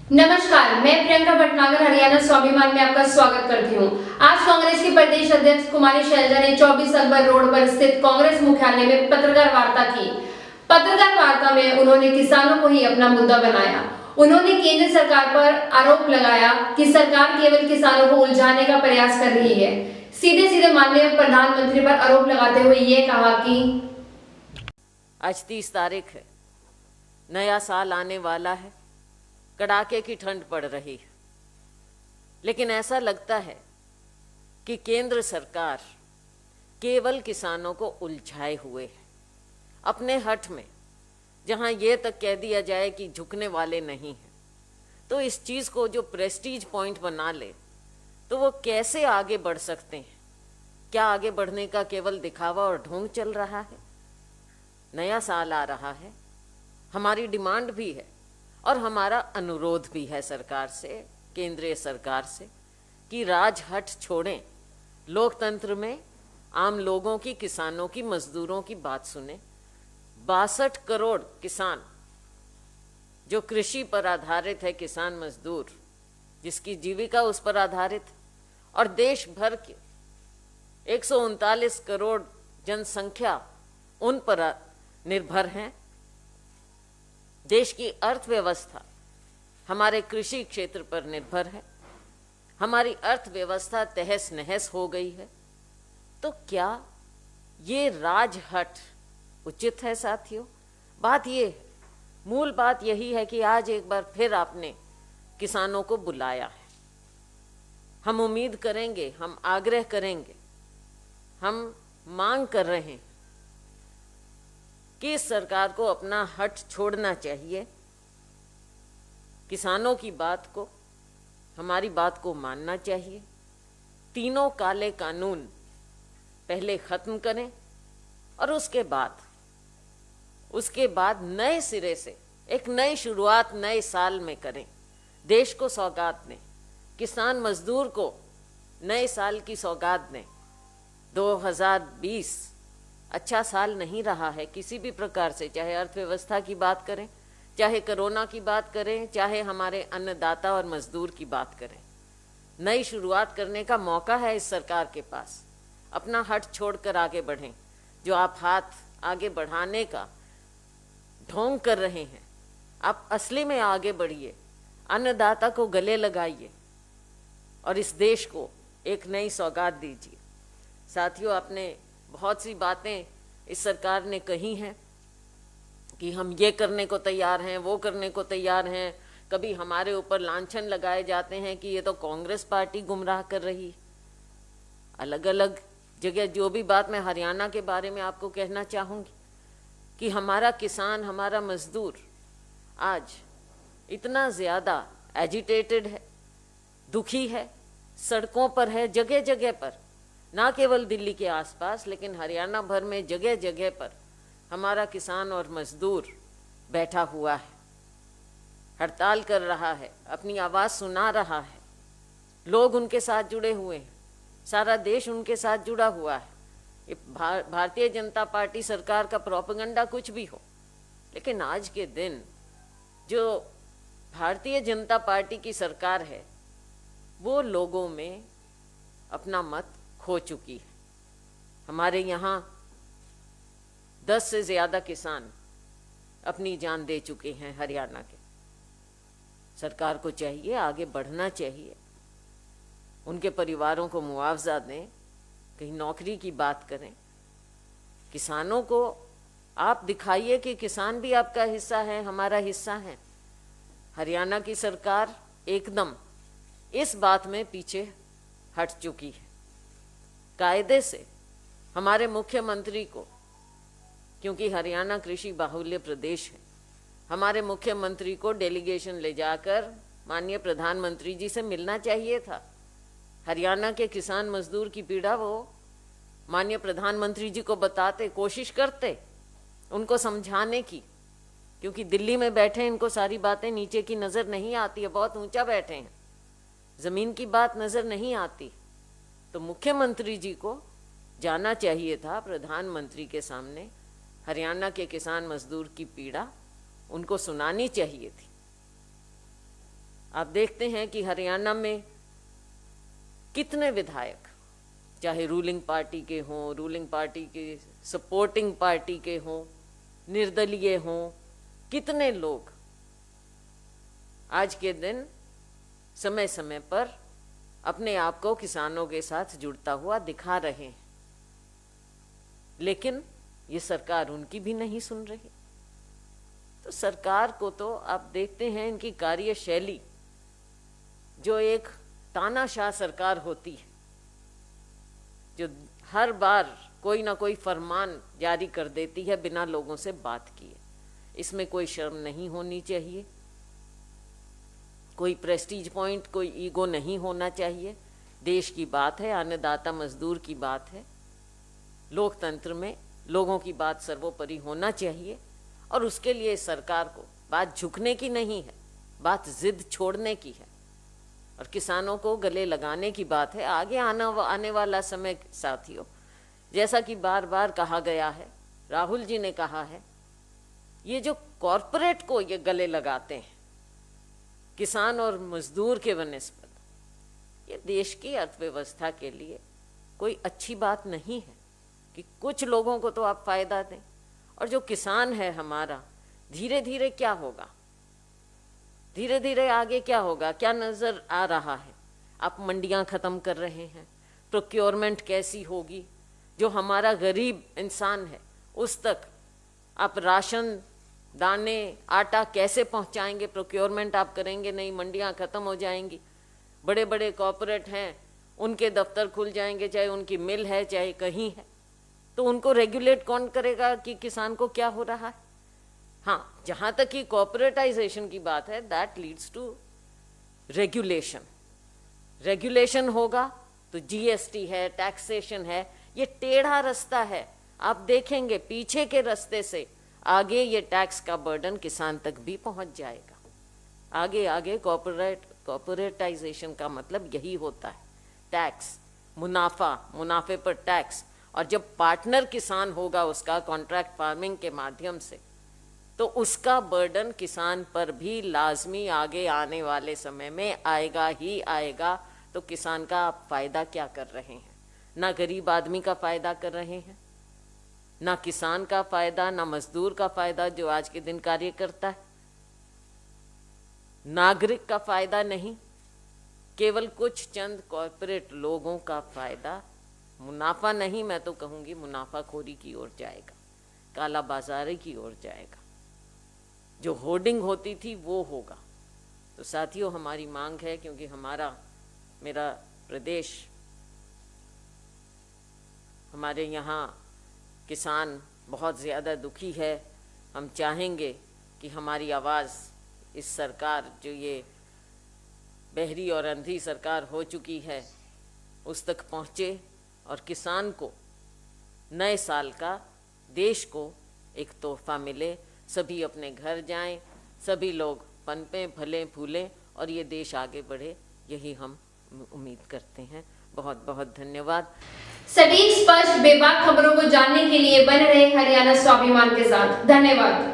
नमस्कार, मैं प्रियंका भटनागर हरियाणा स्वाभिमान में आपका स्वागत करती हूँ। आज कांग्रेस की प्रदेश अध्यक्ष कुमारी शैलजा ने 24 अकबर रोड पर स्थित कांग्रेस मुख्यालय में पत्रकार वार्ता की। पत्रकार वार्ता में उन्होंने किसानों को ही अपना मुद्दा बनाया। उन्होंने केंद्र सरकार पर आरोप लगाया कि सरकार केवल किसानों को उलझाने का प्रयास कर रही है। सीधे सीधे माननीय प्रधानमंत्री पर आरोप लगाते हुए ये कहा कि आज 30 तारीख है, नया साल आने वाला है, कड़ाके की ठंड पड़ रही है, लेकिन ऐसा लगता है कि केंद्र सरकार केवल किसानों को उलझाए हुए है अपने हठ में। जहां ये तक कह दिया जाए कि झुकने वाले नहीं हैं, तो इस चीज़ को जो प्रेस्टीज पॉइंट बना ले तो वो कैसे आगे बढ़ सकते हैं? क्या आगे बढ़ने का केवल दिखावा और ढोंग चल रहा है? नया साल आ रहा है, हमारी डिमांड भी है और हमारा अनुरोध भी है सरकार से, केंद्रीय सरकार से, कि राजहट छोड़ें, लोकतंत्र में आम लोगों की, किसानों की, मजदूरों की बात सुने। 62 करोड़ किसान जो कृषि पर आधारित है, किसान मजदूर जिसकी जीविका उस पर आधारित, और देश भर के 139 करोड़ जनसंख्या उन पर निर्भर हैं। देश की अर्थव्यवस्था हमारे कृषि क्षेत्र पर निर्भर है। हमारी अर्थव्यवस्था तहस नहस हो गई है। तो क्या ये राजहट उचित है साथियों? बात ये है, मूल बात यही है कि आज एक बार फिर आपने किसानों को बुलाया है। हम उम्मीद करेंगे, हम आग्रह करेंगे, हम मांग कर रहे हैं कि इस सरकार को अपना हट छोड़ना चाहिए। किसानों की बात को, हमारी बात को मानना चाहिए। तीनों काले कानून पहले खत्म करें और उसके बाद नए सिरे से एक नई शुरुआत नए साल में करें। देश को सौगात दें, किसान मजदूर को नए साल की सौगात दें। 2020 अच्छा साल नहीं रहा है किसी भी प्रकार से, चाहे अर्थव्यवस्था की बात करें, चाहे कोरोना की बात करें, चाहे हमारे अन्नदाता और मजदूर की बात करें। नई शुरुआत करने का मौका है इस सरकार के पास। अपना हट छोड़कर आगे बढ़ें। जो आप हाथ आगे बढ़ाने का ढोंग कर रहे हैं, आप असली में आगे बढ़िए, अन्नदाता को गले लगाइए और इस देश को एक नई सौगात दीजिए। साथियों, आपने बहुत सी बातें इस सरकार ने कही हैं कि हम ये करने को तैयार हैं, वो करने को तैयार हैं। कभी हमारे ऊपर लांछन लगाए जाते हैं कि ये तो कांग्रेस पार्टी गुमराह कर रही है। अलग अलग जगह जो भी बात, मैं हरियाणा के बारे में आपको कहना चाहूँगी कि हमारा किसान, हमारा मजदूर आज इतना ज़्यादा एजिटेटेड है, दुखी है, सड़कों पर है, जगह जगह पर, ना केवल दिल्ली के आसपास लेकिन हरियाणा भर में जगह जगह पर हमारा किसान और मजदूर बैठा हुआ है, हड़ताल कर रहा है, अपनी आवाज़ सुना रहा है। लोग उनके साथ जुड़े हुए हैं, सारा देश उनके साथ जुड़ा हुआ है। ये भारतीय जनता पार्टी सरकार का प्रोपेगेंडा कुछ भी हो, लेकिन आज के दिन जो भारतीय जनता पार्टी की सरकार है वो लोगों में अपना मत खो चुकी है। हमारे यहाँ 10 से ज़्यादा किसान अपनी जान दे चुके हैं हरियाणा के। सरकार को चाहिए, आगे बढ़ना चाहिए, उनके परिवारों को मुआवजा दें, कहीं नौकरी की बात करें। किसानों को आप दिखाइए कि किसान भी आपका हिस्सा है, हमारा हिस्सा है। हरियाणा की सरकार एकदम इस बात में पीछे हट चुकी है। कायदे से हमारे मुख्यमंत्री को, क्योंकि हरियाणा कृषि बाहुल्य प्रदेश है, हमारे मुख्यमंत्री को डेलीगेशन ले जाकर माननीय प्रधानमंत्री जी से मिलना चाहिए था। हरियाणा के किसान मजदूर की पीड़ा वो माननीय प्रधानमंत्री जी को बताते, कोशिश करते उनको समझाने की, क्योंकि दिल्ली में बैठे इनको सारी बातें नीचे की नज़र नहीं आती है, बहुत ऊंचा बैठे हैं, ज़मीन की बात नज़र नहीं आती। तो मुख्यमंत्री जी को जाना चाहिए था प्रधानमंत्री के सामने, हरियाणा के किसान मजदूर की पीड़ा उनको सुनानी चाहिए थी। आप देखते हैं कि हरियाणा में कितने विधायक, चाहे रूलिंग पार्टी के हों, रूलिंग पार्टी के सपोर्टिंग पार्टी के हों, निर्दलीय हों, कितने लोग आज के दिन समय समय पर अपने आप को किसानों के साथ जुड़ता हुआ दिखा रहे हैं, लेकिन ये सरकार उनकी भी नहीं सुन रही। तो सरकार को तो आप देखते हैं इनकी कार्यशैली, जो एक तानाशाह सरकार होती है, जो हर बार कोई ना कोई फरमान जारी कर देती है बिना लोगों से बात किए। इसमें कोई शर्म नहीं होनी चाहिए, कोई प्रेस्टीज पॉइंट, कोई ईगो नहीं होना चाहिए। देश की बात है, अन्नदाता मजदूर की बात है। लोकतंत्र में लोगों की बात सर्वोपरि होना चाहिए और उसके लिए सरकार को बात झुकने की नहीं है, बात जिद छोड़ने की है और किसानों को गले लगाने की बात है। आगे आने वाला समय साथियों, जैसा कि बार बार कहा गया है, राहुल जी ने कहा है, ये जो कॉरपोरेट को ये गले लगाते हैं किसान और मजदूर के बनस्पत, ये देश की अर्थव्यवस्था के लिए कोई अच्छी बात नहीं है कि कुछ लोगों को तो आप फायदा दें और जो किसान है हमारा, धीरे धीरे क्या होगा, धीरे धीरे आगे क्या होगा, क्या नजर आ रहा है? आप मंडियां खत्म कर रहे हैं, प्रोक्योरमेंट कैसी होगी? जो हमारा गरीब इंसान है उस तक आप राशन, दाने, आटा कैसे पहुंचाएंगे? प्रोक्योरमेंट आप करेंगे नहीं, मंडियां खत्म हो जाएंगी। बड़े बड़े कॉर्पोरेट हैं, उनके दफ्तर खुल जाएंगे, चाहे उनकी मिल है चाहे कहीं है, तो उनको रेगुलेट कौन करेगा कि किसान को क्या हो रहा है? हाँ, जहां तक कि कॉर्पोरेटाइजेशन की बात है, that leads to regulation. Regulation होगा तो जीएसटी है, टैक्सेशन है, ये टेढ़ा रास्ता है। आप देखेंगे पीछे के रास्ते से आगे ये टैक्स का बर्डन किसान तक भी पहुंच जाएगा। आगे आगे कॉर्पोरेटाइजेशन का मतलब यही होता है, टैक्स, मुनाफा, मुनाफे पर टैक्स। और जब पार्टनर किसान होगा उसका कॉन्ट्रैक्ट फार्मिंग के माध्यम से, तो उसका बर्डन किसान पर भी लाजमी आगे आने वाले समय में आएगा ही आएगा। तो किसान का आप फायदा क्या कर रहे हैं? ना गरीब आदमी का फायदा कर रहे हैं, ना किसान का फायदा, ना मजदूर का फायदा जो आज के दिन कार्य करता है, नागरिक का फायदा नहीं, केवल कुछ चंद कॉर्पोरेट लोगों का फायदा। मुनाफा नहीं, मैं तो कहूंगी मुनाफाखोरी की ओर जाएगा, काला बाजारी की ओर जाएगा। जो होर्डिंग होती थी वो होगा। तो साथियों, हमारी मांग है, क्योंकि मेरा प्रदेश, हमारे यहाँ किसान बहुत ज़्यादा दुखी है। हम चाहेंगे कि हमारी आवाज़ इस सरकार, जो ये बहरी और अंधी सरकार हो चुकी है, उस तक पहुँचे और किसान को नए साल का, देश को एक तोहफा मिले। सभी अपने घर जाएं, सभी लोग पनपें, फलें, फूलें और ये देश आगे बढ़े, यही हम उम्मीद करते हैं। बहुत बहुत धन्यवाद। सटीक, स्पष्ट, बेबाक खबरों को जानने के लिए बने रहे हरियाणा स्वाभिमान के साथ। धन्यवाद।